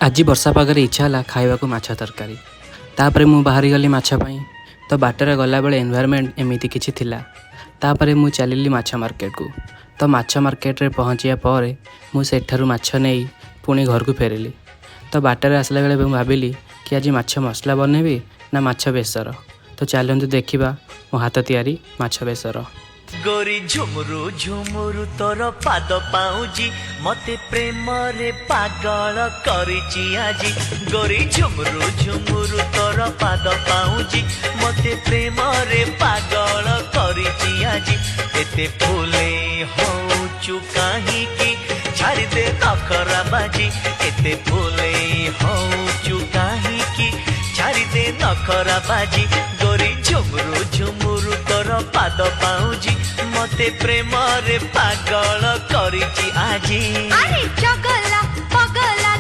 आज वर्षा पागरे इच्छा है खावा को माछ तरकारी तापर मु बाहरी गली माछ पाई तो बाटर गला बेले एनवायरमेंट एमती किछि थिला। तापर मु चलिली माछ मार्केट को तो माछ मार्केट रे पहुँचिया पर मु सेठारु माछ नहीं पुणी घर को फेरिली। तो बाटर आसला बेले मु भाबिली कि आज माछ मसला बनेबी ना माछ बेसर। तो चलतु देखिबा मो हाथ तियारी माछ बेसर। गोरी झुमुरु झुमुरु तोर पाद पाउजी मते प्रेम रे पागल करिची आजी। गोरी झुमुरु झुमुरु तोर पाद पाउजी मते प्रेम रे पागल करिची आजी। एते फूले होचु काहे की छाड़ी दे नखरा बाजी। एते फूले होचु काहे की छाड़ी दे नखरा बाजी। गोरी झुमुरु झुमुरु तोर पाद पाउजी मते प्रेम रे पागल करिची आजी। अरे चगला पगला